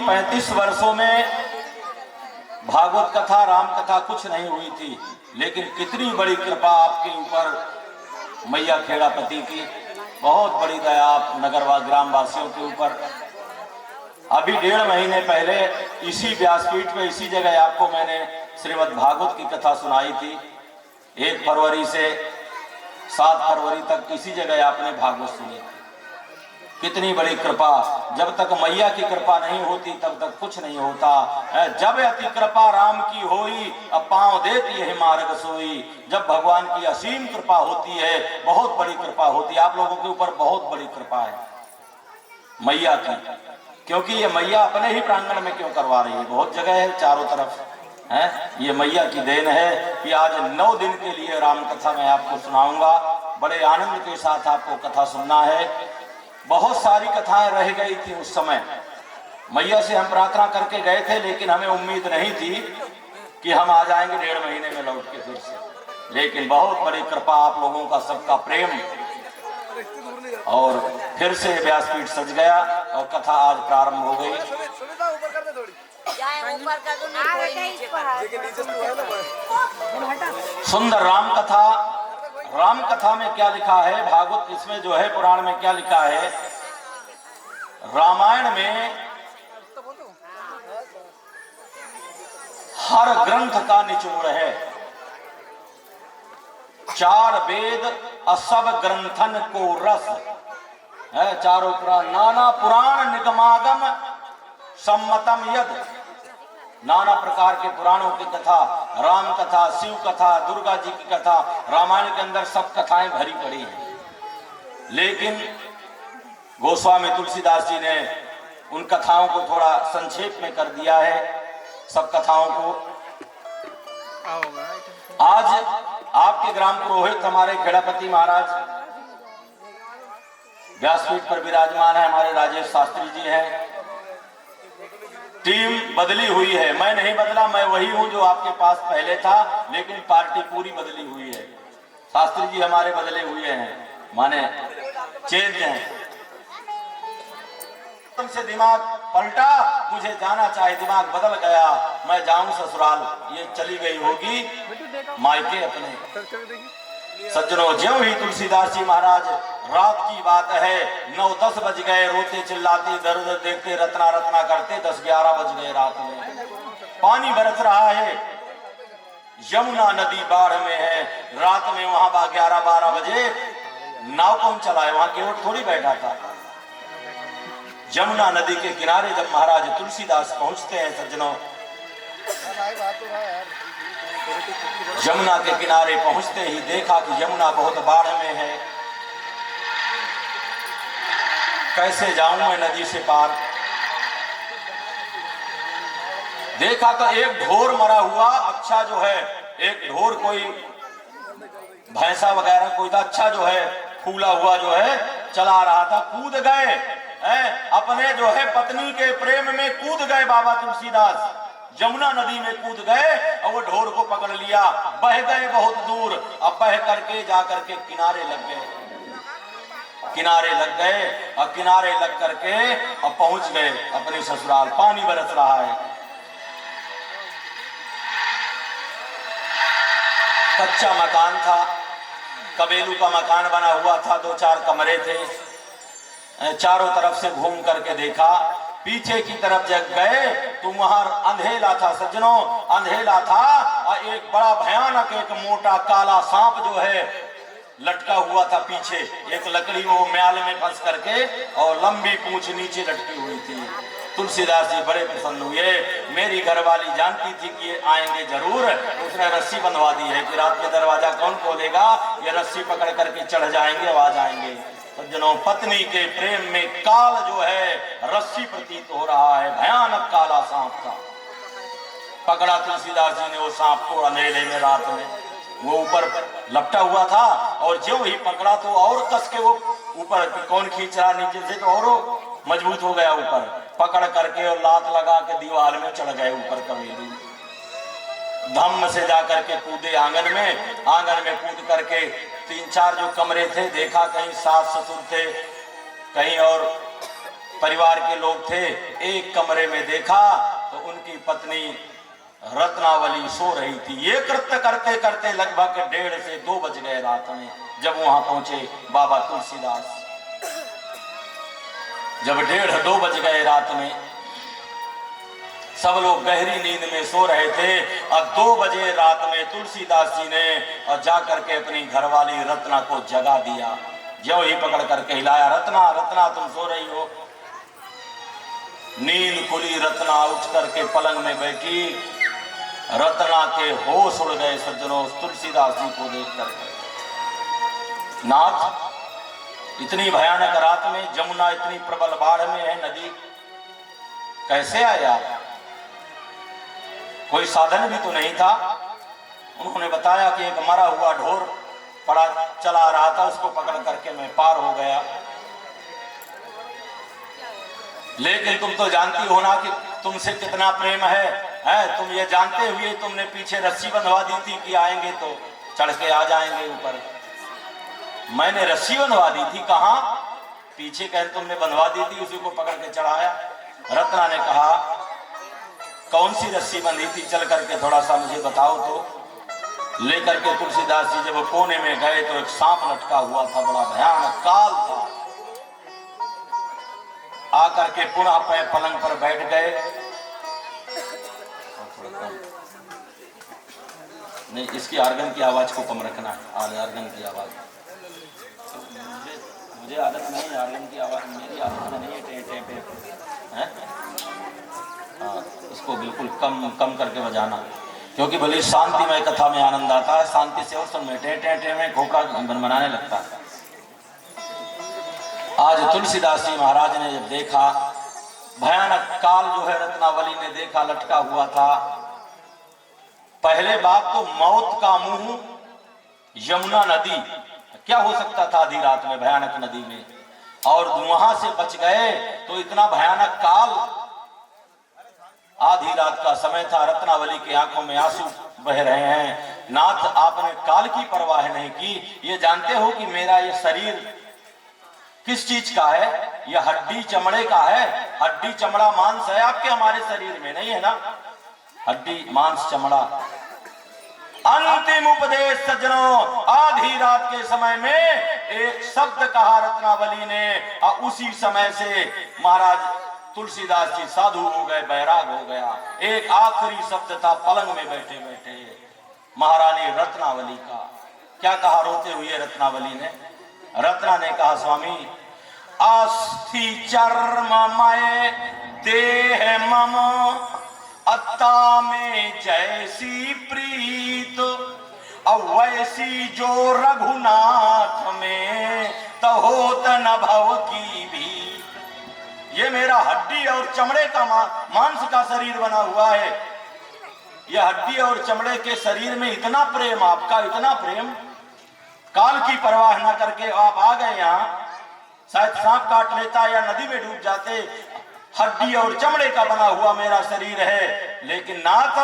35 वर्षों में भागवत कथा राम कथा कुछ नहीं हुई थी, लेकिन कितनी बड़ी कृपा आपके ऊपर मैया खेड़ापति की, बहुत बड़ी दया आप नगर ग्रामवासियों के ऊपर। अभी 1.5 महीने पहले इसी व्यासपीठ पे इसी जगह आपको मैंने श्रीमद् भागवत की कथा सुनाई थी। 1 फरवरी से 7 फरवरी तक इसी जगह आपने भागवत सुनी थी। कितनी बड़ी कृपा, जब तक मैया की कृपा नहीं होती तब तक कुछ नहीं होता। जब अति कृपा राम की होई, अब पांव देती है मार्ग सोई। जब भगवान की असीम कृपा होती है, बहुत बड़ी कृपा होती है, आप लोगों के ऊपर बहुत बड़ी कृपा है मैया की। क्योंकि ये मैया अपने ही प्रांगण में क्यों करवा रही है, बहुत जगह है चारों तरफ है, ये मैया की देन है कि आज 9 दिन के लिए राम कथा मैं आपको सुनाऊंगा। बड़े आनंद के साथ आपको कथा सुनना है। बहुत सारी कथाएं रह गई थी उस समय, मैया से हम प्रार्थना करके गए थे, लेकिन हमें उम्मीद नहीं थी कि हम आ जाएंगे 1.5 महीने में लौट के फिर से। लेकिन बहुत बड़ी कृपा, आप लोगों का सबका प्रेम, और फिर से व्यासपीठ सज गया और कथा आज प्रारंभ हो गई। सुंदर राम कथा। राम कथा में क्या लिखा है, भागवत इसमें जो है पुराण में क्या लिखा है, रामायण में हर ग्रंथ का निचोड़ है। 4 वेद असब ग्रंथन को रस है, चारों पुराण, नाना पुराण निगमागम सम्मतम यद, नाना प्रकार के पुराणों की कथा, राम कथा, शिव कथा, दुर्गा जी की कथा, रामायण के अंदर सब कथाएं भरी पड़ी हैं। लेकिन गोस्वामी तुलसीदास जी ने उन कथाओं को थोड़ा संक्षेप में कर दिया है, सब कथाओं को। आज आपके ग्राम पुरोहित हमारे खेड़ापति महाराज व्यासपीठ पर विराजमान है, हमारे राजेश शास्त्री जी हैं। टीम बदली हुई है, मैं नहीं बदला, मैं वही हूं जो आपके पास पहले था, लेकिन पार्टी पूरी बदली हुई है। शास्त्री जी हमारे बदले हुए हैं, माने चेंज हैं। तुमसे दिमाग पलटा, मुझे जाना चाहे, दिमाग बदल गया, मैं जाऊं ससुराल, ये चली गई होगी मायके अपने। सज्जनों, ज्यों ही तुलसीदास जी महाराज, रात की बात है, 9-10 बज गए, रोते चिल्लाते इधर उधर देखते, रत्ना रत्ना करते, 10-11 बज गए रात में। पानी बरस रहा है, यमुना नदी बाढ़ में है। रात में वहां 11-12 बजे नाव कौन चलाए, वहां केवट थोड़ी बैठा था। यमुना नदी के किनारे जब महाराज तुलसीदास पहुंचते हैं सज्जनों, यमुना के किनारे पहुंचते ही देखा कि यमुना बहुत बाढ़ में है। कैसे जाऊं मैं नदी से पार। देखा तो एक ढोर मरा हुआ, अच्छा जो है, एक ढोर कोई भैंसा वगैरह कोई था, अच्छा जो है, फूला हुआ जो है, चला रहा था। कूद गए अपने जो है पत्नी के प्रेम में, कूद गए बाबा तुलसीदास, यमुना नदी में कूद गए और वो ढोर को पकड़ लिया। बह गए बहुत दूर, अब बह करके जाकर के किनारे लग गए। किनारे लग गए और किनारे लग करके अब पहुंच गए अपने ससुराल। पानी बरस रहा है, कच्चा मकान था, कबेलू का मकान बना हुआ था, 2-4 कमरे थे। चारों तरफ से घूम करके देखा, पीछे की तरफ जब गए तो वहां अंधेला था सज्जनों, अंधेला था और एक बड़ा भयानक, एक मोटा काला सांप जो है लटका हुआ था पीछे, एक लकड़ी वो म्याल में फंस करके, और लंबी पूंछ नीचे लटकी हुई थी। तुलसीदास जी बड़े प्रसन्न हुए। मेरी घरवाली जानती थी कि ये आएंगे जरूर, उसने रस्सी बंधवा दी है कि रात में दरवाजा कौन खोलेगा, ये रस्सी पकड़ करके चढ़ जाएंगे, आवाज आएंगे। सज्जनों, पत्नी के प्रेम में काल जो है रस्सी प्रतीत हो रहा है, भयानक काला सांप था। पकड़ा तुलसीदास जी ने वो सांप को अंधेरे में, रात में, वो ऊपर लपटा हुआ था, और जो ही पकड़ा तो और कस के वो ऊपर, कौन खींच रहा नीचे से, तो और मजबूत हो गया ऊपर। पकड़ करके और लात लगा के दीवार में चढ़ गए ऊपर कबीरू। धम्म से जाकर के कूदे आंगन में, आंगन में कूद करके 3-4 जो कमरे थे देखा, कहीं सास ससुर थे, कहीं और परिवार के लोग थे। एक कमरे में देखा तो उनकी पत्नी रत्नावली सो रही थी। ये कृत्य करते करते लगभग 1:30 से 2 बज गए रात में। जब वहां पहुंचे बाबा तुलसीदास, जब 1:30-2 बज गए रात में, सब लोग गहरी नींद में सो रहे थे और 2 बजे रात में तुलसीदास जी ने और जाकर के अपनी घरवाली रत्ना को जगा दिया। ज्यों ही पकड़ करके हिलाया, रत्ना रत्ना तुम सो रही हो। नींद खुली, रत्ना उठ करके पलंग में बैठी। रत्ना के होश उड़ गए सज्जनों तुलसीदास जी को देख करके। नाथ, इतनी भयानक रात में, जमुना इतनी प्रबल बाढ़ में है, नदी कैसे आया? कोई साधन भी तो नहीं था। उन्होंने बताया कि एक मरा हुआ ढोर पड़ा चला रहा था, उसको पकड़ करके मैं पार हो गया। लेकिन तुम तो जानती हो ना कि तुमसे कितना प्रेम है। तुम ये जानते हुए तुमने पीछे रस्सी बंधवा दी थी कि आएंगे तो चढ़ के आ जाएंगे ऊपर। मैंने रस्सी बंधवा दी थी, कहां? पीछे कह तुमने बंधवा दी थी, उसी को पकड़ के चढ़ाया। रत्ना ने कहा, कौन सी रस्सी बंधी थी, चल करके थोड़ा सा मुझे बताओ तो। लेकर के तुलसीदास जी जब कोने में गए तो एक सांप लटका हुआ था, बड़ा भयानक काल था। आकर के पुनः पलंग पर बैठ गए। नहीं, इसकी आर्गन की आवाज को कम रखना है। आर्गन की आवाज मुझे आदत नहीं, आर्गन की आवाज मेरी आदत में नहीं है। टे पे है, हाँ, इसको बिल्कुल कम करके बजाना, क्योंकि भले शांतिमय कथा में आनंद आता है, शांति से और सुन में टे में खोखा बनाने लगता है। आज तुलसीदास जी महाराज ने जब देखा, भयानक काल जो है रत्नावली ने देखा लटका हुआ था। पहले बात तो मौत का मुंह यमुना नदी, क्या हो सकता था आधी रात में भयानक नदी में, और वहां से बच गए तो इतना भयानक काल। आधी रात का समय था, रत्नावली की आंखों में आंसू बह रहे हैं। नाथ, आपने काल की परवाह नहीं की। ये जानते हो कि मेरा ये शरीर किस चीज का है? ये हड्डी चमड़े का है। हड्डी चमड़ा मांस है आपके, हमारे शरीर में नहीं है ना। हड्डी मांस चमड़ा। अंतिम उपदेश सज्जनों, आधी रात के समय में एक शब्द कहा रत्नावली ने, और उसी समय से महाराज तुलसीदास जी साधु हो गए, बैराग हो गया। एक आखिरी शब्द था पलंग में बैठे बैठे महारानी रत्नावली का। क्या कहा रोते हुए रत्नावली ने? रत्ना ने कहा, स्वामी, अस्थि चर्ममय देह मम, अत्ता में जैसी प्रीत, अवैसी जो रघुनाथ में, तो होत न भव की भी। ये मेरा हड्डी और चमड़े का मांस का शरीर बना हुआ है। ये हड्डी और चमड़े के शरीर में इतना प्रेम आपका, इतना प्रेम, काल की परवाह न करके आप आ गए यहाँ। शायद सांप काट लेता या नदी में डूब जाते। हड्डी और चमड़े का बना हुआ मेरा शरीर है, लेकिन नाथ,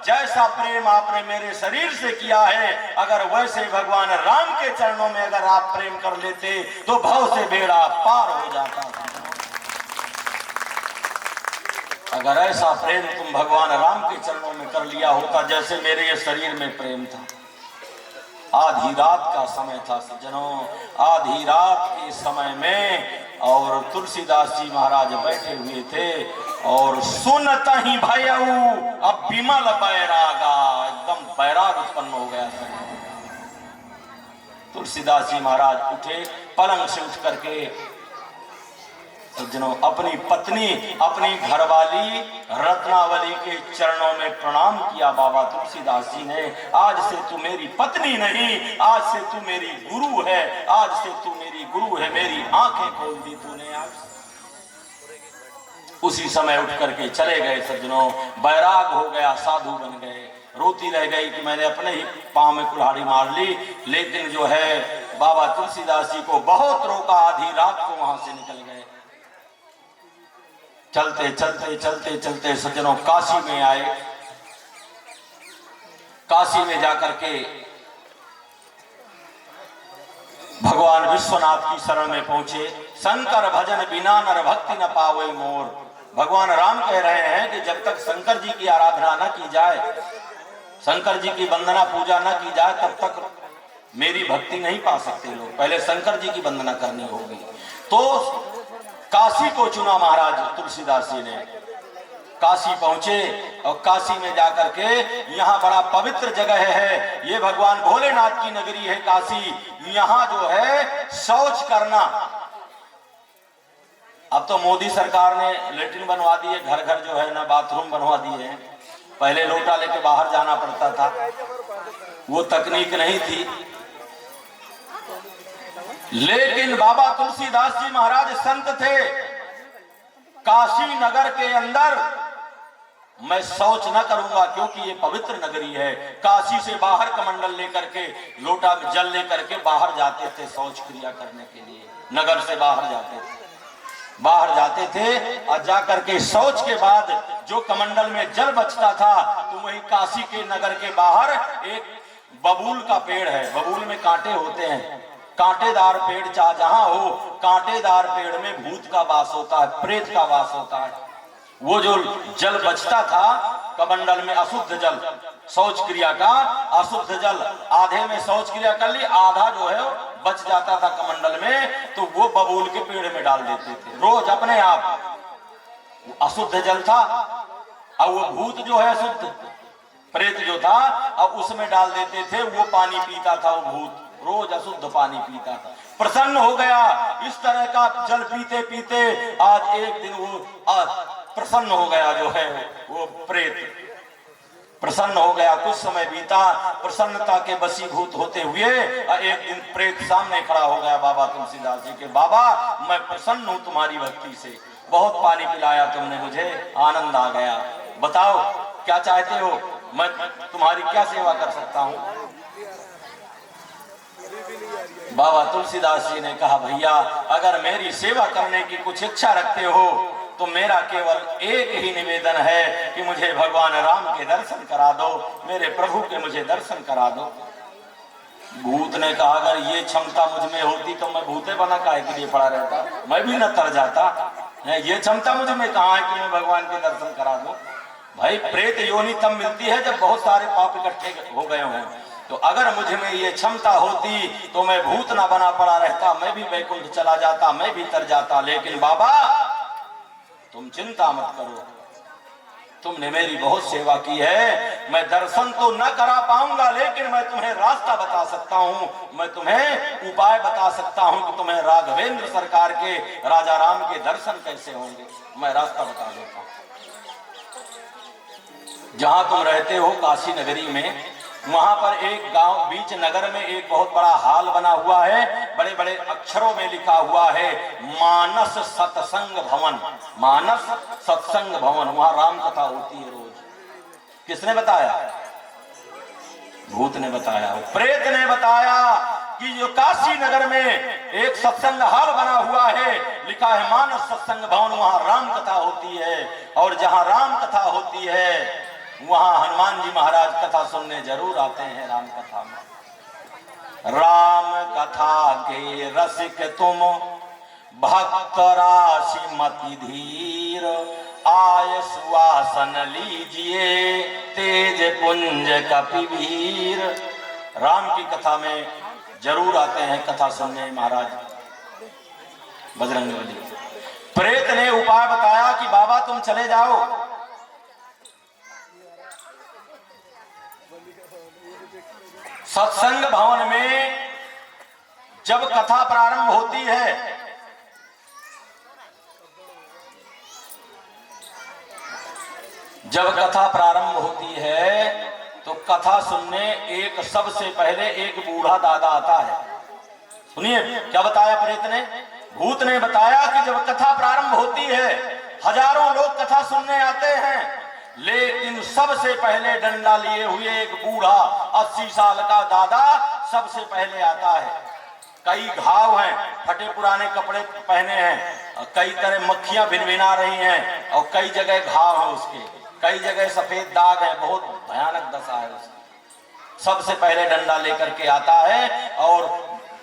जैसा प्रेम आपने मेरे शरीर से किया है, अगर वैसे भगवान राम के चरणों में अगर आप प्रेम कर लेते तो भव से बेड़ा पार हो जाता था। अगर ऐसा प्रेम तुम भगवान राम के चरणों में कर लिया होता जैसे मेरे ये शरीर में प्रेम था। आधी रात का समय था सज्जनों, आधी रात के समय में, और तुलसीदास जी महाराज बैठे हुए थे और सुनता ही भयऊ अब विमल बैरागा, एकदम बैराग उत्पन्न हो गया। तुलसीदास जी महाराज उठे, पलंग से उठ करके सज्जनों अपनी पत्नी, अपनी घरवाली रत्नावली के चरणों में प्रणाम किया। बाबा तुलसीदास जी ने, आज से तू मेरी पत्नी नहीं, आज से तू मेरी गुरु है, आज से तू मेरी गुरु है, मेरी आंखें खोल दी तूने आज। उसी समय उठ करके चले गए सज्जनों, बैराग हो गया, साधु बन गए। रोती रह गई कि मैंने अपने ही पांव में कुल्हाड़ी मार ली, लेकिन जो है बाबा तुलसीदास जी को बहुत रोका, आधी रात को वहां से निकल गए। चलते चलते चलते चलते सज्जनों काशी में आए। काशी में जाकर के भगवान विश्वनाथ की शरण में पहुंचे। शंकर भजन बिना नर भक्ति न पावे मोर। भगवान राम कह रहे हैं कि जब तक शंकर जी की आराधना न की जाए, शंकर जी की वंदना पूजा न की जाए, तब तक मेरी भक्ति नहीं पा सकते लोग। पहले शंकर जी की वंदना करनी होगी। तो काशी को चुना महाराज तुलसीदास जी ने। काशी पहुंचे और काशी में जाकर के, यहाँ बड़ा पवित्र जगह है, ये भगवान भोलेनाथ की नगरी है काशी। यहाँ जो है शौच करना, अब तो मोदी सरकार ने लेटरिन बनवा दिए, घर घर जो है ना बाथरूम बनवा दिए हैं। पहले लोटा लेके बाहर जाना पड़ता था, वो तकनीक नहीं थी। लेकिन बाबा तुलसीदास जी महाराज संत थे। काशी नगर के अंदर मैं शौच न करूंगा, क्योंकि ये पवित्र नगरी है। काशी से बाहर कमंडल लेकर के, लोटा में जल लेकर के बाहर जाते थे शौच क्रिया करने के लिए। नगर से बाहर जाते थे, बाहर जाते थे और जाकर के शौच के बाद जो कमंडल में जल बचता था, तो वही काशी के नगर के बाहर एक बबूल का पेड़ है। बबूल में कांटे होते हैं, कांटेदार पेड़ चाहे जहां हो, कांटेदार पेड़ में भूत का वास होता है, प्रेत का वास होता है। वो जो जल बचता था कमंडल में, अशुद्ध जल, शौच क्रिया का अशुद्ध जल, आधे में शौच क्रिया कर ली, आधा जो है बच जाता था कमंडल में, तो वो बबूल के पेड़ में डाल देते थे रोज अपने आप। अशुद्ध जल था और वो भूत जो है अशुद्ध प्रेत जो था, अब उसमें डाल देते थे। वो पानी पीता था, वो भूत रोज अशुद्ध पानी पीता था। प्रसन्न हो गया, इस तरह का जल पीते पीते आज एक दिन वो प्रसन्न हो गया, जो है वो प्रेत प्रसन्न हो गया। कुछ समय बीता, प्रसन्नता के वशीभूत होते हुए एक दिन प्रेत सामने खड़ा हो गया बाबा तुलसीदास जी के। बाबा, मैं प्रसन्न हूं तुम्हारी भक्ति से, बहुत पानी पिलाया तुमने मुझे, आनंद आ गया, बताओ क्या चाहते हो, मैं तुम्हारी क्या सेवा कर सकता हूं। बाबा तुलसीदास जी ने कहा, भैया अगर मेरी सेवा करने की कुछ इच्छा रखते हो तो मेरा केवल एक ही निवेदन है कि मुझे भगवान राम के दर्शन करा दो, मेरे प्रभु के मुझे दर्शन करा दो। भूत ने कहा, अगर ये क्षमता मुझ में होती तो मैं भूते बना काहे के लिए पड़ा रहता, मैं भी न तर जाता। ये क्षमता मुझ में कहाँ है कि मैं भगवान के दर्शन करा दूं। भाई, प्रेत योनि तब मिलती है जब बहुत सारे पाप इकट्ठे हो गए हों। तो अगर मुझ में ये क्षमता होती तो मैं भूत ना बना पड़ा रहता, मैं भी वैकुंठ चला जाता, मैं भी तर जाता। लेकिन बाबा तुम चिंता मत करो, तुमने मेरी बहुत सेवा की है, मैं दर्शन तो न करा पाऊंगा, लेकिन मैं तुम्हें रास्ता बता सकता हूं, मैं तुम्हें उपाय बता सकता हूं कि तुम्हें राघवेंद्र सरकार के, राजा राम के दर्शन कैसे होंगे, मैं रास्ता बता देता हूं। जहां तुम रहते हो काशी नगरी में, वहां पर एक गांव बीच नगर में एक बहुत बड़ा हाल बना हुआ है, बड़े बड़े अक्षरों में लिखा हुआ है मानस सत्संग भवन। मानस सत्संग भवन, वहां राम कथा होती है रोज। किसने बताया? भूत ने बताया, प्रेत ने बताया कि जो काशी नगर में एक सत्संग हाल बना हुआ है, लिखा है मानस सत्संग भवन, वहां राम कथा होती है। और जहां राम कथा होती है वहां हनुमान जी महाराज कथा सुनने जरूर आते हैं। राम कथा में, राम कथा के रसिक तुम, भक्त राशि मति धीर, आय सुवासन लीजिए, तेज पुंज कपिवीर। राम की कथा में जरूर आते हैं कथा सुनने महाराज बजरंगबली। प्रेत ने उपाय बताया कि बाबा तुम चले जाओ, सत्संग भवन में जब कथा प्रारंभ होती है, जब कथा प्रारंभ होती है तो कथा सुनने एक सबसे पहले एक बूढ़ा दादा आता है। सुनिए क्या बताया प्रेत ने, भूत ने बताया कि जब कथा प्रारंभ होती है हजारों लोग कथा सुनने आते हैं, लेकिन सबसे पहले डंडा लिए हुए एक बूढ़ा 80 साल का दादा सबसे पहले आता है। कई घाव हैं, फटे पुराने कपड़े पहने हैं, कई तरह मक्खियां भिनभिना रही हैं और कई जगह घाव है उसके, कई जगह सफेद दाग है, बहुत भयानक दशा है उसकी। सबसे पहले डंडा लेकर के आता है और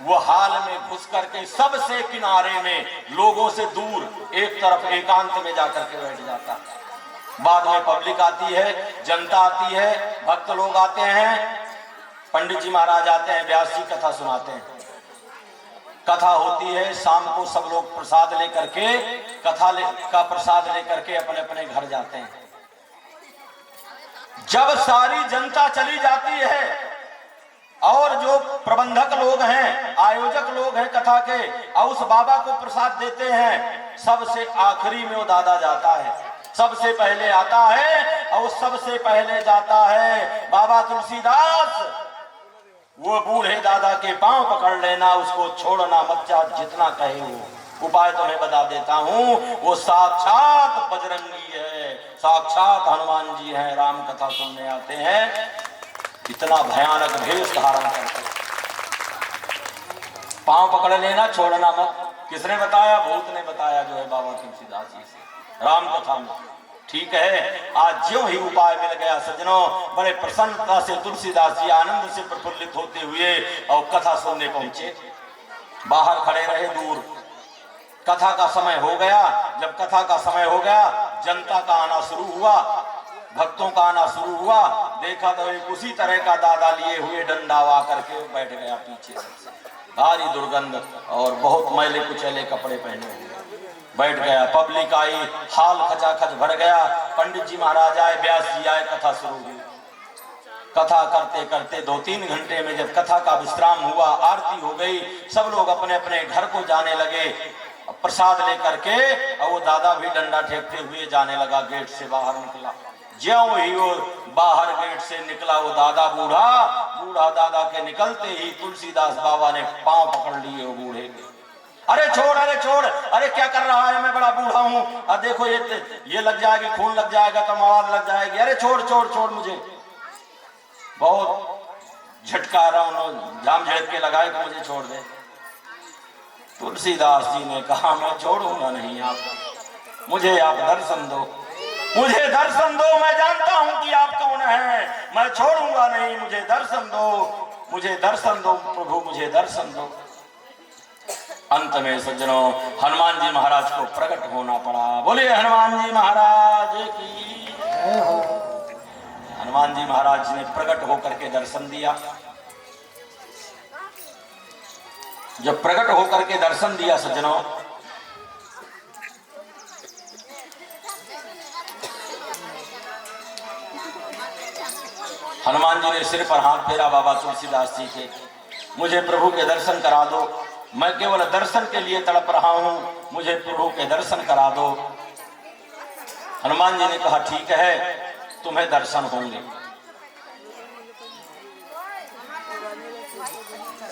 वो हाल में घुस करके सबसे किनारे में लोगों से दूर एक तरफ एकांत में जाकर के बैठ जाता है। बाद में पब्लिक आती है, जनता आती है, भक्त लोग आते हैं, पंडित जी महाराज आते हैं, व्यास जी कथा सुनाते हैं। कथा होती है, शाम को सब लोग प्रसाद लेकर के का प्रसाद लेकर के अपने अपने घर जाते हैं। जब सारी जनता चली जाती है और जो प्रबंधक लोग हैं, आयोजक लोग हैं कथा के, और उस बाबा को प्रसाद देते हैं, सबसे आखिरी में वो दादा जाता है, सबसे पहले आता है और सबसे पहले जाता है बाबा तुलसीदास। वो बूढ़े दादा के पांव पकड़ लेना, उसको छोड़ना मत, जितना कहे वो उपाय तुम्हें बता देता हूं। वो साक्षात बजरंगी है, साक्षात हनुमान जी हैं, राम कथा सुनने आते हैं। इतना भयानक भेष धारण करते, पांव पकड़ लेना, छोड़ना मत। किसने बताया? भूत ने बताया, जो है बाबा तुलसीदास जी से राम कथा में। ठीक है, आज ज्यों ही उपाय मिल गया सज्जनों, बड़े प्रसन्नता से तुलसीदास जी आनंद से प्रफुल्लित होते हुए और कथा सुनने पहुंचे। बाहर खड़े रहे दूर। कथा का समय हो गया। जब कथा का समय हो गया, जनता का आना शुरू हुआ, भक्तों का आना शुरू हुआ। देखा तो एक उसी तरह का दादा लिए हुए डंडा आ करके बैठ गया पीछे सबसे, भारी दुर्गंध और बहुत मैले कुचैले कपड़े पहने हुए बैठ गया। पब्लिक आई, हाल खचाखच भर गया। पंडित जी महाराज आए, व्यास जी आए, कथा शुरू हुई। कथा करते करते 2-3 घंटे में जब कथा का विश्राम हुआ, आरती हो गई, सब लोग अपने अपने घर को जाने लगे प्रसाद लेकर के, और वो दादा भी डंडा फेंकते हुए जाने लगा, गेट से बाहर निकला। ज्यों ही वो बाहर गेट से निकला, वो दादा बूढ़ा दादा के निकलते ही तुलसीदास बाबा ने पांव पकड़ लिए वो बूढ़े के। अरे छोड़, अरे छोड़, अरे क्या कर रहा है, मैं बड़ा बूढ़ा हूँ, और देखो ये लग जाएगी, खून लग जाएगा, तो मवाद लग जाएगी, अरे छोड़ छोड़ छोड़ मुझे। बहुत झटका रहा हूँ, जाम झड़क के लगाए कि मुझे छोड़ दे। तुलसीदास जी ने कहा, मैं छोड़ूंगा नहीं आप, मुझे आप दर्शन दो, मुझे दर्शन दो, मैं जानता हूं कि आप कौन हैं, मैं छोड़ूंगा नहीं, मुझे दर्शन दो, मुझे दर्शन दो प्रभु, मुझे दर्शन दो। अंत में सज्जनों हनुमान जी महाराज को प्रकट होना पड़ा। बोलिए हनुमान जी महाराज की। हनुमान जी महाराज ने प्रकट होकर के दर्शन दिया। जब प्रकट होकर के दर्शन दिया सज्जनों, हनुमान जी ने सिर पर हाथ फेरा बाबा तुलसीदास जी के, मुझे प्रभु के दर्शन करा दो, मैं केवल दर्शन के लिए तड़प रहा हूं, मुझे प्रभु के दर्शन करा दो। हनुमान जी ने कहा, ठीक है, तुम्हें दर्शन होंगे।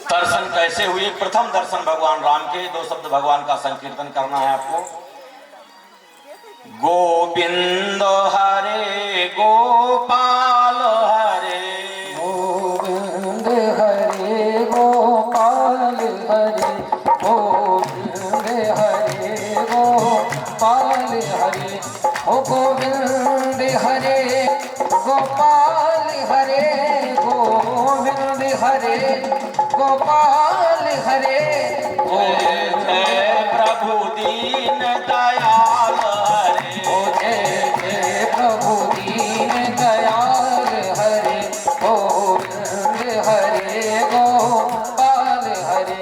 दर्शन कैसे हुए? प्रथम दर्शन भगवान राम के। 2 शब्द भगवान का संकीर्तन करना है आपको। गोविंद हरे गोपाल हरे, गोविंद हरे गोपाल हरे, गोविंद हरे गोपाल हरे, ओ गोविंद हरे गोपाल हरे, गोविंद हरे गोपाल हरे, जय प्रभु दीन दयाल हरे, जय प्रभु दीन दयाल हरे, गोविंद हरे गोपाल हरे।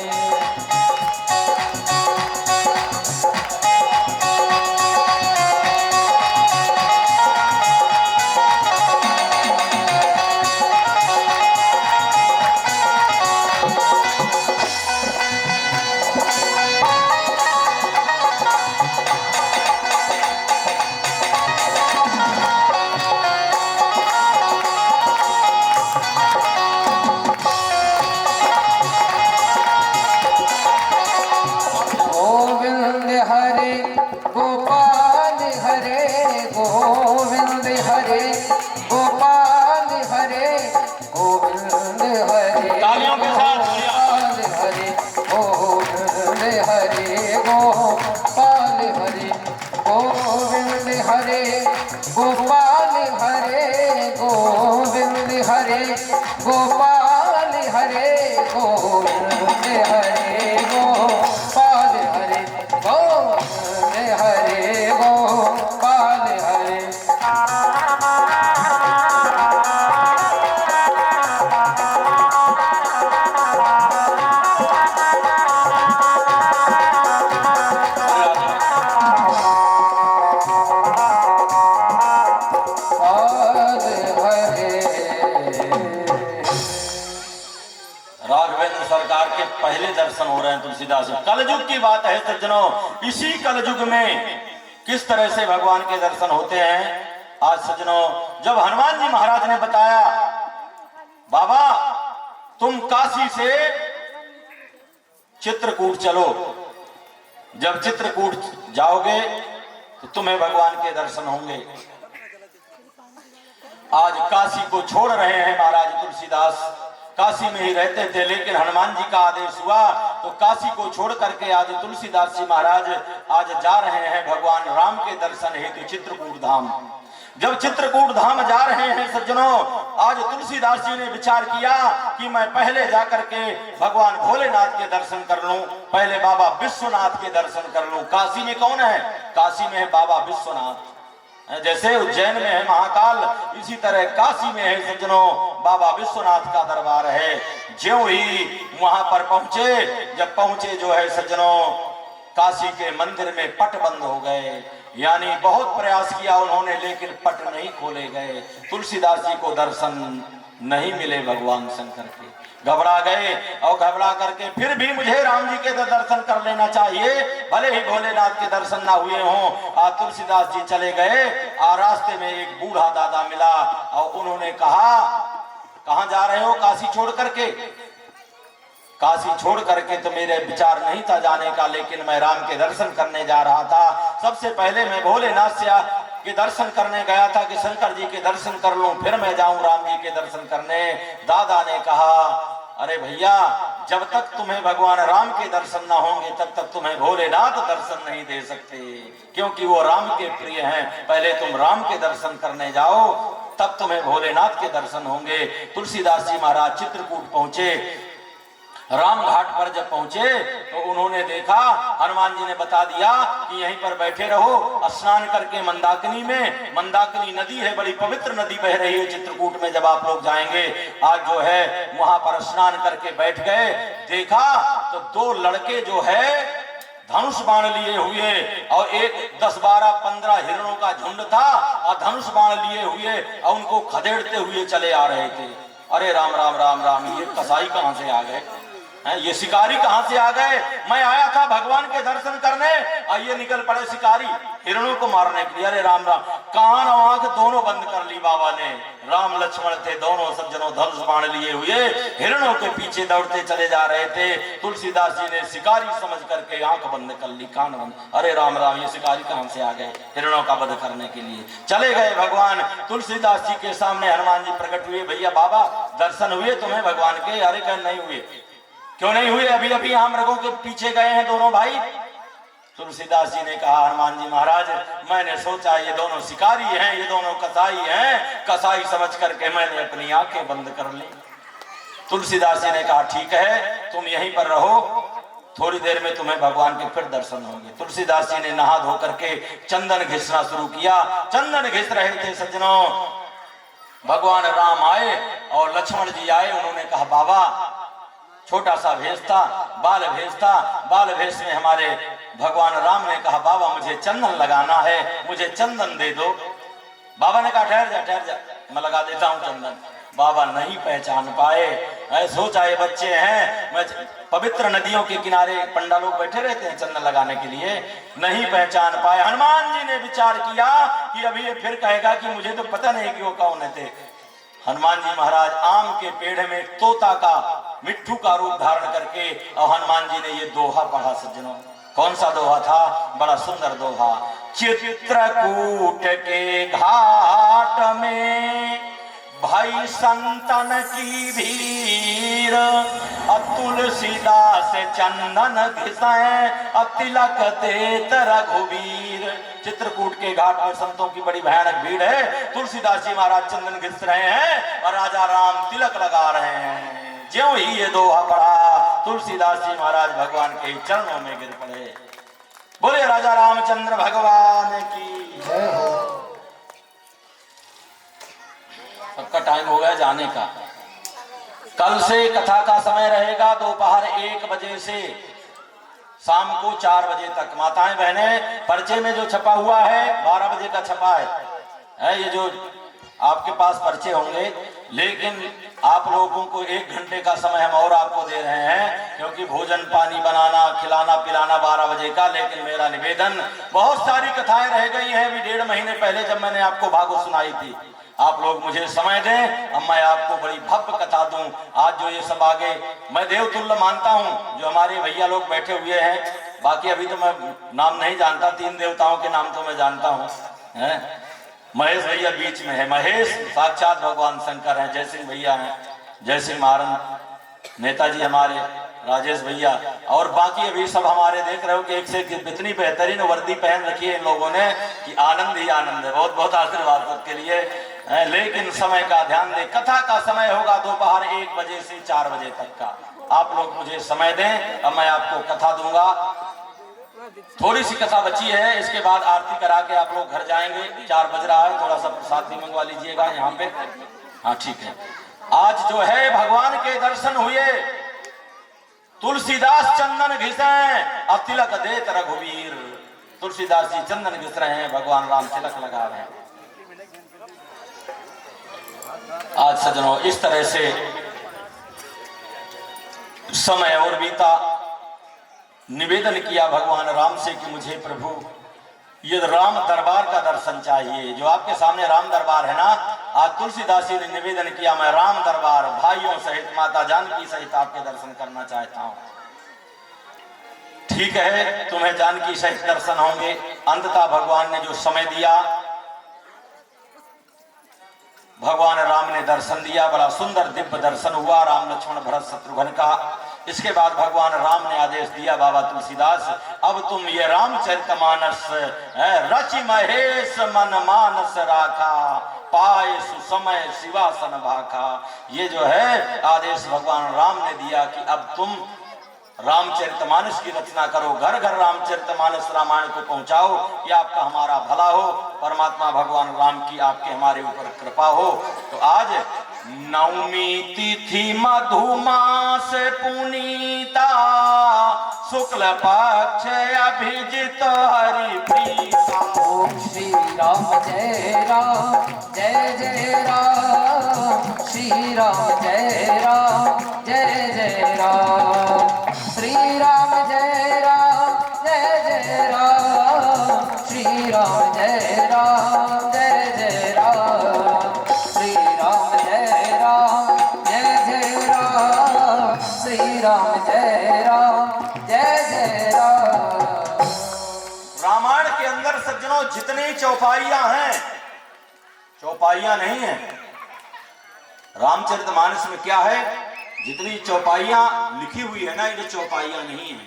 गोपाल हरे गोविंद हरे गोपाल हरे गोविंद हरे। प्रकार के पहले दर्शन हो रहे हैं तुलसीदास जी। कलयुग की बात है सज्जनों, इसी कलयुग में किस तरह से भगवान के दर्शन होते हैं। आज सज्जनों, जब हनुमान जी महाराज ने बताया बाबा तुम काशी से चित्रकूट चलो, जब चित्रकूट जाओगे तो तुम्हें भगवान के दर्शन होंगे। आज काशी को छोड़ रहे हैं महाराज तुलसीदास, काशी में ही रहते थे, लेकिन हनुमान जी का आदेश हुआ तो काशी को छोड़ करके आज तुलसीदास जी महाराज आज जा रहे हैं भगवान राम के दर्शन हेतु चित्रकूट धाम। जब चित्रकूट धाम जा रहे हैं सज्जनों, आज तुलसीदास जी ने विचार किया कि मैं पहले जाकर के भगवान भोलेनाथ के दर्शन कर लूं, पहले बाबा विश्वनाथ के दर्शन कर लूं। काशी में कौन है? काशी में है बाबा विश्वनाथ। जैसे उज्जैन में है महाकाल, इसी तरह काशी में है सज्जनों बाबा विश्वनाथ का दरबार है। ज्यों ही वहां पर पहुंचे, जब पहुंचे जो है सज्जनों काशी के मंदिर में पट बंद हो गए, यानी बहुत प्रयास किया उन्होंने लेकिन पट नहीं खोले गए। तुलसीदास जी को दर्शन नहीं मिले भगवान शंकर के। घबरा गए और घबरा करके फिर भी मुझे राम जी के दर्शन कर लेना चाहिए, भले ही भोलेनाथ के दर्शन ना हुए हों। आज तुलसीदास जी चले गए और रास्ते में एक बूढ़ा दादा मिला और उन्होंने कहा कहां जा रहे हो? काशी छोड़ करके। काशी छोड़ करके तो मेरे विचार नहीं था जाने का, लेकिन मैं राम के दर्शन करने जा रहा था। सबसे पहले मैं भोलेनाथ से के दर्शन करने गया था कि शंकर जी के दर्शन कर लूं, फिर मैं जाऊं राम जी के दर्शन करने। दादा ने कहा अरे भैया, जब तक तुम्हें भगवान राम के दर्शन ना होंगे तब तक तुम्हें भोलेनाथ दर्शन नहीं दे सकते, क्योंकि वो राम के प्रिय हैं। पहले तुम राम के दर्शन करने जाओ, तब तुम्हें भोलेनाथ के दर्शन होंगे। तुलसीदास जी महाराज चित्रकूट पहुंचे। राम घाट पर जब पहुंचे तो उन्होंने देखा, हनुमान जी ने बता दिया कि यहीं पर बैठे रहो, स्नान करके मंदाकिनी में, मंदाकिनी नदी है, बड़ी पवित्र नदी बह रही है चित्रकूट में। जब आप लोग जाएंगे आज जो है वहां पर स्नान करके बैठ गए। देखा तो दो लड़के जो है धनुष बाण लिए हुए और एक 10, 12, 15 हिरणों का झुंड था और धनुष बाण लिए हुए और उनको खदेड़ते हुए चले आ रहे थे। अरे राम राम राम राम, ये कसाई कहां से आ गए, ये शिकारी कहां से आ गए? मैं आया था भगवान के दर्शन करने और ये निकल पड़े शिकारी हिरणों को मारने के लिए। अरे राम राम, कान और आंख दोनों बंद कर ली बाबा ने। राम लक्ष्मण थे दोनों सज्जनों, धनुष बाण लिए हुए हिरणों के पीछे दौड़ते चले जा रहे थे। तुलसीदास जी ने शिकारी समझ करके आंख बंद कर ली, कान बंद। अरे राम राम, ये शिकारी कहां से आ गए? हिरणों का वध करने के लिए चले गए भगवान। तुलसीदास जी के सामने हनुमान जी प्रकट हुए। भैया बाबा दर्शन हुए तुम्हें भगवान के? अरे कह नहीं हुए। क्यों नहीं हुए? अभी अभी हम मृगों के पीछे गए हैं दोनों भाई। तुलसीदास जी ने कहा हनुमान जी महाराज, मैंने सोचा ये दोनों शिकारी हैं, ये दोनों कसाई हैं, कसाई समझ करके मैंने अपनी आंखें बंद कर ली। तुलसीदास जी ने कहा ठीक है, तुम यहीं पर रहो, थोड़ी देर में तुम्हें भगवान के फिर दर्शन होंगे। तुलसीदास जी ने नहा धो करके चंदन घिसना शुरू किया। चंदन घिस रहे थे सज्जनों, भगवान राम आए और लक्ष्मण जी आए। उन्होंने कहा बाबा, छोटा सा भेष था, बाल भेष था, बाल भेष में हमारे भगवान राम ने कहा बाबा मुझे चंदन लगाना है, मुझे चंदन दे दो। बाबा ने कहा ठहर जा, मैं लगा देता हूं चंदन। बाबा नहीं पहचान पाए। मैं सोचा ये बच्चे हैं, मैं पवित्र नदियों के किनारे पंडा लोग बैठे रहते हैं चंदन लगाने के लिए, नहीं पहचान पाए। हनुमान जी ने विचार किया कि अभी ये फिर कहेगा कि मुझे तो पता नहीं कि वो कौन थे। हनुमान जी महाराज आम के पेड़ में तोता का, मिट्ठू का रूप धारण करके और हनुमान जी ने ये दोहा पढ़ा सज्जनों। कौन सा दोहा था? बड़ा सुंदर दोहा। चित्रकूट के घाट में भाई संतन की भीड़, तुलसीदास चंदन घिसाए तिलक देत रघुवीर। चित्रकूट के घाट पर संतों की बड़ी भयानक भीड़ है। तुलसीदास जी महाराज चंदन घिस रहे हैं और राजा राम तिलक लगा रहे हैं। ज्यों ही ये दोहा पढ़ा, तुलसीदास जी महाराज भगवान के चरणों में गिर पड़े। बोले राजा रामचंद्र भगवान की जय हो। सबका टाइम हो गया जाने का। कल से कथा का समय रहेगा दोपहर 1 बजे से शाम को 4 बजे तक। माताएं बहनें, पर्चे में जो छपा हुआ है 12 बजे का छपा है। ये जो आपके पास पर्चे होंगे लेकिन आप लोगों को 1 घंटे का समय हम और आपको दे रहे हैं, क्योंकि भोजन पानी बनाना खिलाना पिलाना 12 बजे का। लेकिन मेरा निवेदन, बहुत सारी कथाएं रह गई हैं अभी 1.5 महीने पहले जब मैंने आपको भागवत सुनाई थी। आप लोग मुझे समय दें, अब मैं आपको बड़ी भव्य कथा दूं। आज जो ये सब आगे मैं देवतुल्य मानता हूं, जो हमारे भैया लोग बैठे हुए हैं, बाकी अभी तो मैं नाम नहीं जानता, 3 देवताओं के नाम तो मैं जानता हूं। महेश भैया बीच में है, महेश साक्षात भगवान शंकर हैं, जय सिंह भैया हैं, जय सिंह महाराज नेताजी हमारे, राजेश भैया, और बाकी अभी सब हमारे देख रहे हो कि एक से एक इतनी बेहतरीन वर्दी पहन रखी है इन लोगों ने कि आनंद ही आनंद है। बहुत बहुत आशीर्वाद सबके लिए। लेकिन समय का ध्यान दें, कथा का समय होगा दोपहर 1 बजे से 4 बजे तक का। आप लोग मुझे समय दें, अब मैं आपको कथा दूंगा। थोड़ी सी कथा बची है, इसके बाद आरती करा के आप लोग घर जाएंगे। 4 बज रहा है, थोड़ा सा प्रसाद भी मंगवा लीजिएगा यहाँ पे। हाँ ठीक है। आज जो है भगवान के दर्शन हुए, तुलसीदास चंदन घिसे अब तिलक देत रघुवीर। तुलसीदास जी चंदन घिस रहे हैं, भगवान राम तिलक लगा रहे हैं। आज सज्जनों इस तरह से समय और बीता, निवेदन किया भगवान राम से कि मुझे प्रभु ये राम दरबार का दर्शन चाहिए। जो आपके सामने राम दरबार है ना, आज तुलसीदास जी ने निवेदन किया, मैं राम दरबार भाइयों सहित माता जानकी सहित आपके दर्शन करना चाहता हूं। ठीक है, तुम्हें जानकी सहित दर्शन होंगे। अंततः भगवान ने जो समय दिया, भगवान राम ने दर्शन दिया। बड़ा सुंदर दिव्य दर्शन हुआ राम लक्ष्मण भरत शत्रुघ्न का। इसके बाद भगवान राम ने आदेश दिया, बाबा तुलसीदास अब तुम ये रामचरितमानस रचि महेश मन मानस राखा, पाए सुसमय शिवासन भाखा। ये जो है आदेश भगवान राम ने दिया कि अब तुम रामचरितमानस की रचना करो, घर घर रामचरितमानस रामायण को पहुंचाओ कि आपका हमारा भला हो, परमात्मा भगवान राम की आपके हमारे ऊपर कृपा हो। तो आज नवमी तिथि मधुमास पुनीता, शुक्ल पक्ष अभिजित हरि प्रीता। ओम श्री राम जय राम जय जय राम, श्री राम जय राम जय जय राम, श्री राम जय राम जय जय राम, श्री राम जय राम जय जय राम, श्री राम जय राम जय जय राम, श्री राम जय राम जय जय राम। रामायण के अंदर सज्जनों जितनी चौपाइयां हैं, चौपाइयां नहीं है। रामचरितमानस में क्या है, जितनी चौपाइयां लिखी हुई है ना, ये चौपाइयां नहीं है।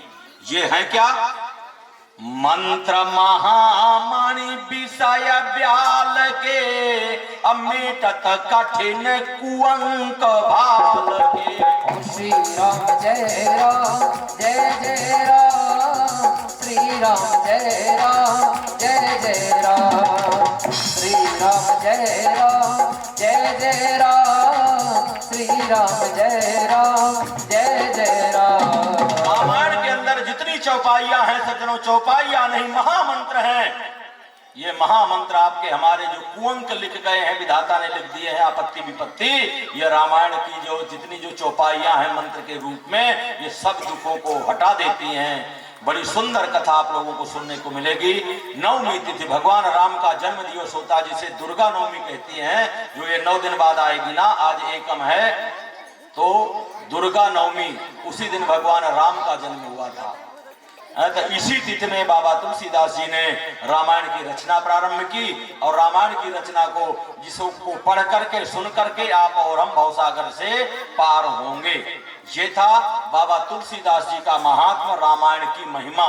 ये है क्या, मंत्र महामणि विषय ब्याल के, अमेटत कठिन कुअंक भाल के। श्री राम जय राम जय जय राम, श्री राम जय राम जय जय राम, श्री राम जय राम जय जय राम, श्री राम जय राम जय जय राम। रामायण के अंदर जितनी चौपाइयां हैं सज्जनों, चौपाइयां नहीं महामंत्र हैं। ये महामंत्र आपके हमारे जो कुअंक लिख गए हैं, विधाता ने लिख दिए हैं, आपत्ति विपत्ति, ये रामायण की जो जितनी जो चौपाइयां हैं मंत्र के रूप में, ये सब दुखों को हटा देती हैं। बड़ी सुंदर कथा आप लोगों को सुनने को मिलेगी। नवमी तिथि भगवान राम का जन्म दिवस होता है, जिसे दुर्गा नवमी कहती हैं, जो ये 9 दिन बाद आएगी ना। आज एकम है तो दुर्गा नवमी, उसी दिन भगवान राम का जन्म हुआ था। तो इसी तिथि में बाबा तुलसीदास जी ने रामायण की रचना प्रारंभ की, और रामायण की रचना को जिसको पढ़ करके सुन करके आप और हम भवसागर से पार होंगे। ये था बाबा तुलसीदास जी का महात्मा, रामायण की महिमा।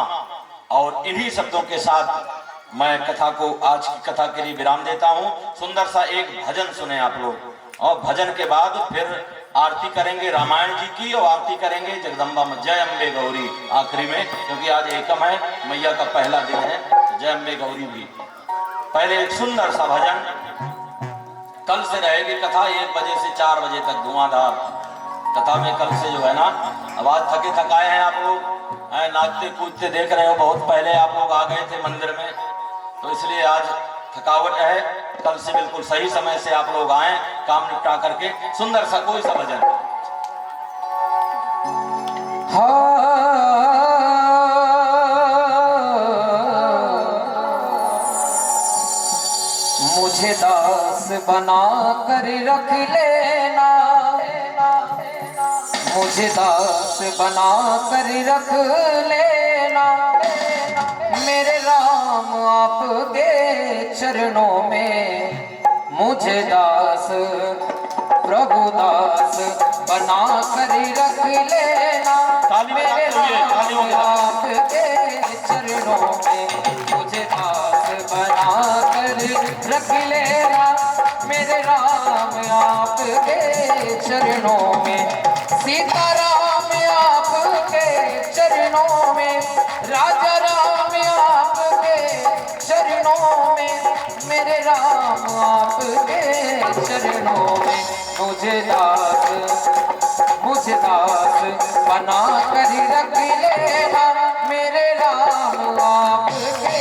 और इन्हीं शब्दों के साथ मैं कथा को, आज की कथा के लिए विराम देता हूँ। सुंदर सा एक भजन सुने आप लोग, और भजन के बाद फिर आरती करेंगे रामायण जी की, और आरती करेंगे जगदम्बा में जय अम्बे गौरी आखिरी में, क्योंकि आज एकम है, मैया का पहला दिन है, तो जय अम्बे गौरी भी। पहले एक सुंदर सा भजन, कल से रहेगी कथा 1 बजे से 4 बजे तक धुआंधार कथा में। कल से जो है ना, अब आज थके थकाए हैं आप लोग, नाचते कूदते देख रहे हो, बहुत पहले आप लोग आ गए थे मंदिर में, तो इसलिए आज थकावट है। कल से बिल्कुल सही समय से आप लोग आए, काम निपटा करके सुंदर सा कोई सा भजन। मुझे दास बना कर रख लेना, मुझे दास बना कर रख लेना, मेरे राम आपके चरणों में मुझे दास प्रभु दास बना कर रख लेना, मेरे राम आपके चरणों में मुझे दास बना कर रख लेना, मेरे राम आपके चरणों में, सीताराम आपके चरणों में, राजा राम आपके चरणों में, मेरे राम आपके चरणों में मुझे दास बना कर रख लेना, मेरे राम आपके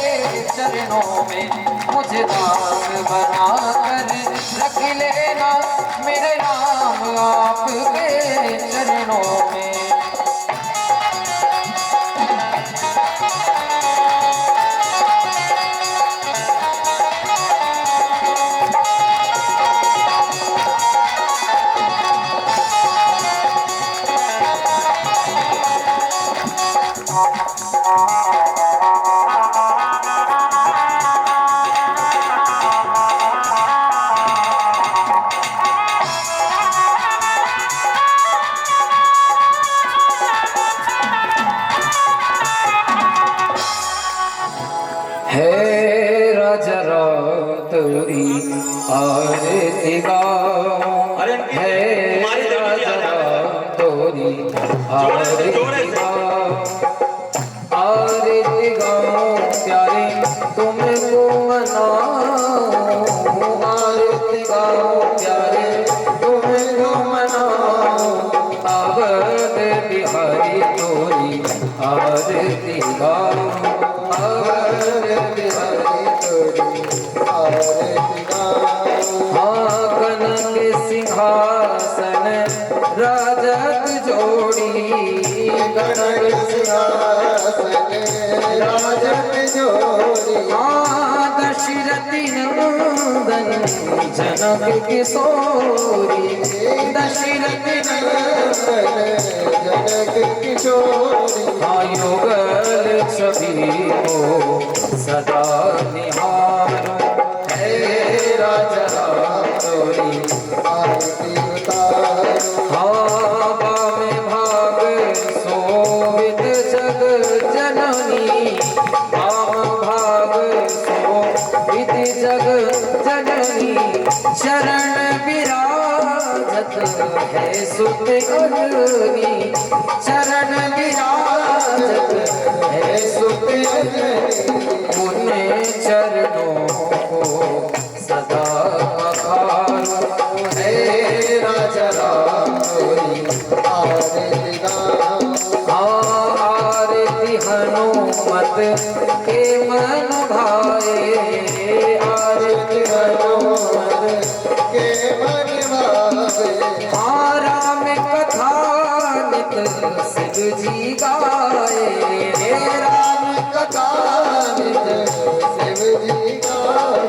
चरणों में मुझे दास बना कर रख लेना, मेरे राम आपके चरणों में। हे राजा तोरी आरती गाओ, हे राजा तोरी आरती गाओ, आरती गाओ प्यारे तुमको मनाओ, आरती गाओ प्यारे तुमको मनाओ, अवध बिहारी तोरी आरती गाओ, कनक सिंहासन राजत जोड़ी, कनक सिंहासन राजत जोड़ी, दशरथी नंदन जनक किशोरी, दशरथी नंदन जनक किशोरी, युगल छवि को सदा निहारो, हे राजा तोरी आरती उतारो, में भाग सोवित जग जननी, भाग सोवित जग जननी, शरण विराजत है सुत अग्नि, शरण विराजत है सुत अग्नि, उन्हें चरणों को सदा पखारो, हे राजा तोरी आरती गाओ, आरती हनुमत के मन भाए, आरती हनुमत के मन भाए, राम कथा नित शिव जी गाए, राम कथा नित शिव जी गाए,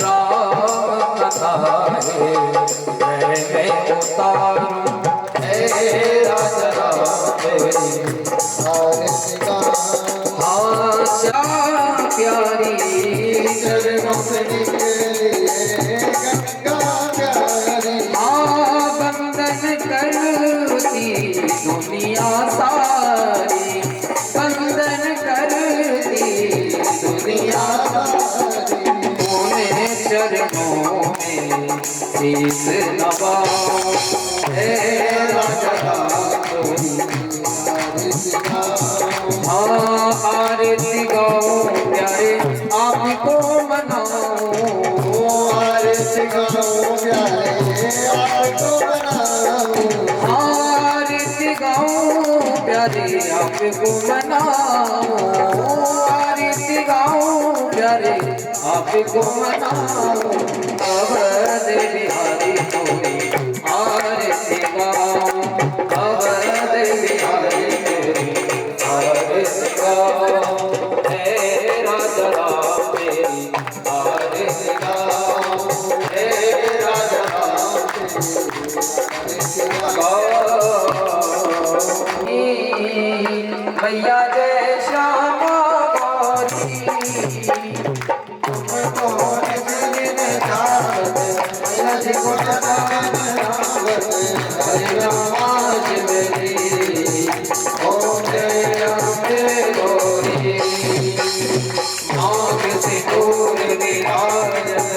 राम कथा है उतारू, हे राजा तोरी आरती गाओ, श्याम प्यारी चरणों से निकली गंगा प्यारी, बंदन करती दुनिया सारी, बंदन करती दुनिया सारी, मोने चरणों में शीस नवाओ, हे राजा तोरी आरती गाओ प्यारे आपको मनाओ, आरती गाओ प्यारे आपको मनाओ, आरती गाओ प्यारे आपको मनाओ, आरती गाओ प्यारे आपको मनाओ अवध बिहारी कोई आरती गाओ अवध बिहारी कोई आरती गाओ हे राजा राम तेरी आरती गाओ हे राजा राम तेरी भैया जय श्यामा गौरी तुमको दिल में जावत मैया जी को लगावत हरि नामाज मेरी ओम जय अम्बे गौरी मांग से दूर विराजत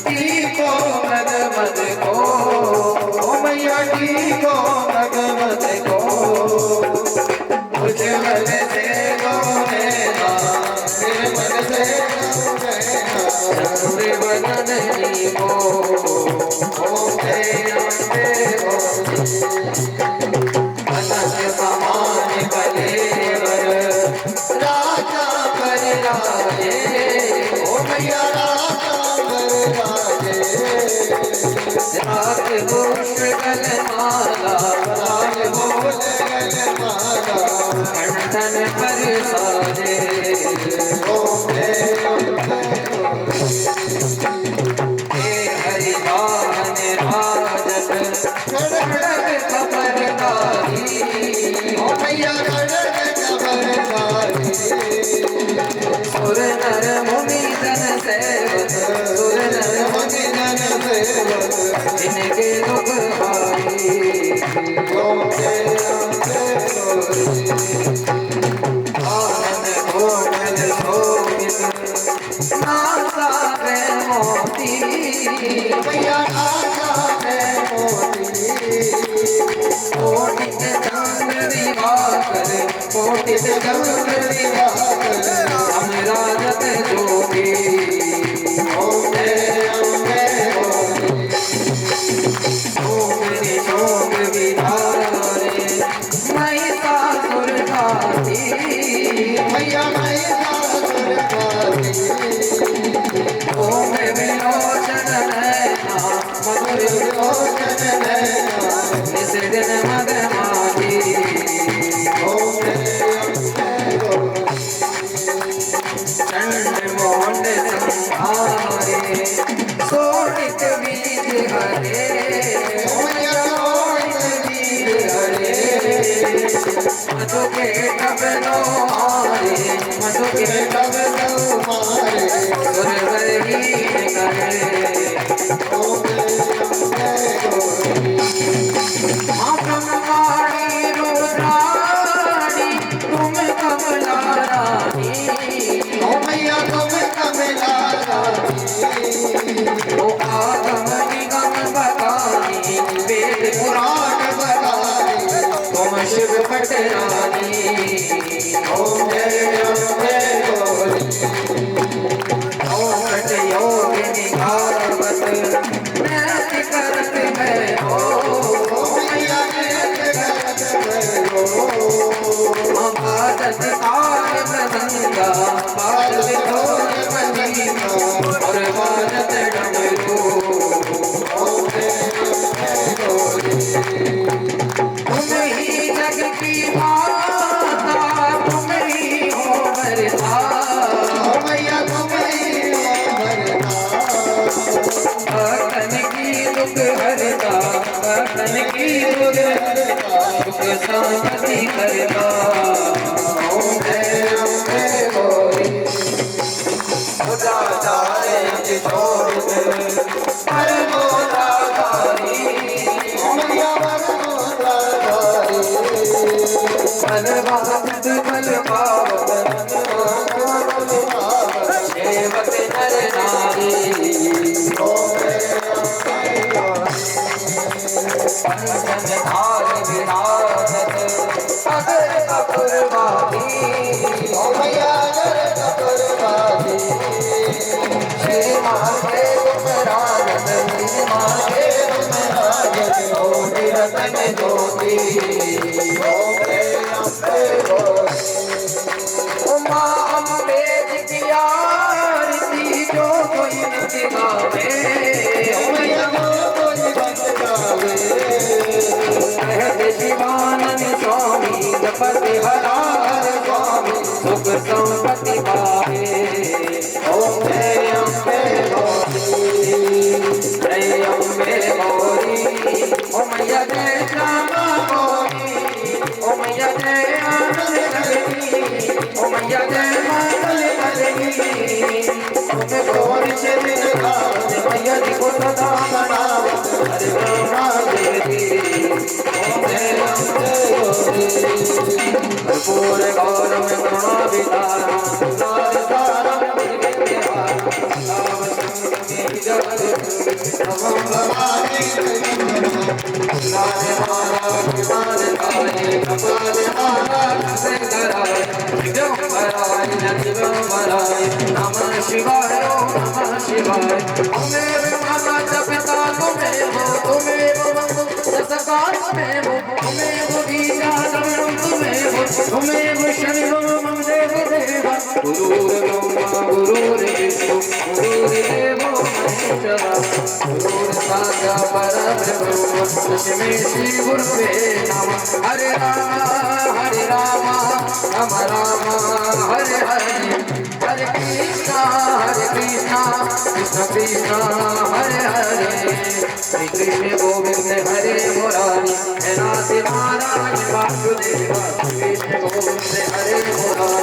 दीपो नगमत को ओ मैया दीपो नगमत को उज्जवल से गोने ना निर्मल से गोने वदनी को ओम जय अम्बे गौरी अनंत समान कलेवर राजा कर राजे ओ मैया राजा कर राजे राग घोष गल माला राग घोष गल माला धन पर साजे ओम जय हे हरि वाहन राजत खड़ग खबरदारी ओ मैया खड़ग खबरदारी सुर नर मुनि जन सेवक सुर नर मुनि जन सेवक जिनके दुख हारी ओम जय अम्बे गौरी आनंद भोगन भोगित नासा है मोती भैया नासा है मोती कोटि चंद्र दिवाकर कोटि चंद्र दिवाकर अमराजत जोगी ओम जय अम्बे गौरी ओम निशोग विधारे महिषासुर घाती मैया महिषासुर घाती ओम विलोचन नैना मधुर विलोचन नैना इस दिन मद माही ओम जय अम्बे गौरी चंड मोंड संहारे सोनित बीज हरे सोनित बीज हरे मधु के कबनो मारे मधु के कबनो मारे सुरवर ही करे ओम जय अम्बे गौरी माँ ब्रह्मवाणी रुद्राणी तुम कमला रानी ओ मैया तुम कमला रानी ओ आगम निगम बगानी वेद पुराण बगानी तुम शिव पटरानी ओम जय अम्बे गौरी ओम कट योग निगावत नृत्य करत है ओ मैया नृत्य करत है ओ भारत काल मृदंगा भारत ढोल मदीना और भारत डमरू ओम जय अम्बे गौरी तुम ही जग की माता तुम ही हो वरदा मैया तुम ही हो वरदा भक्तन की दुख हरता भक्तन की दुख हरता दुख शांति करता ओम जय अम्बे गौरी खुदा जाने की छोड़ दे हर मोरा धारी मैया हर मोरा धारी मन भक्त बल पावत सेवक नर नारी ओम जय अम्बे गौरी पंचन धार विराजत अगर कपूरवादी ओ मैया अगर कपूरवादी श्री माते तुम राजत श्री माते तुम राजत ओ रतन ज्योति ओम जय अम्बे गौरी उमा अम्बे की आरती कोई भक्त गावे, ओ मैया कोई भक्त गावे। कहते शिवानंद स्वामी जपति हरा स्वामी सुख संपत्ति पावे। ओम जय अम्बे गौरी, जय अम्बे गौरी, ओ मैया जय श्यामा गौरी, ओ मैया जय आनंद करनी, ओ मैया जय मंगल करनी। तुम्हें गौरी से दिन गावे, मैया जी को सदा मनावा, हरे ब्रह्मा देवी। ओम जय अम्बे गौरी, कर्पूर गौरम करुणावतारम, संसारसारम भुजगेन्द्रहारम, नामसंगमे जगद्गुरुं नमो भवानी राधे महाराज राधे कपाले महाराज शंकराय दिगंबराय दिगंबराय नमः शिवाय नमः शिवाय। तुमेव माता च पिता तुमेव, तुमेव बंधु च सखा तुमेव, तुमेव गीता रमणं तुमेव, तुमेव शरणं मम देव देव। गुरुर्ब्रह्मा गुरुर्विष्णु गुरुर्देवो महेश्वरः, गुरुर्साक्षात् परब्रह्म तस्मै श्री गुरुवे नमः। हरे राम राम राम हरे हरे, हरे कृष्णा कृष्ण कृष्ण हरे हरे। श्री कृष्ण गोविंद हरे मुरारी, हे नाथ नारायण वासुदेव, कृष्ण गोविंद हरे मुरारी।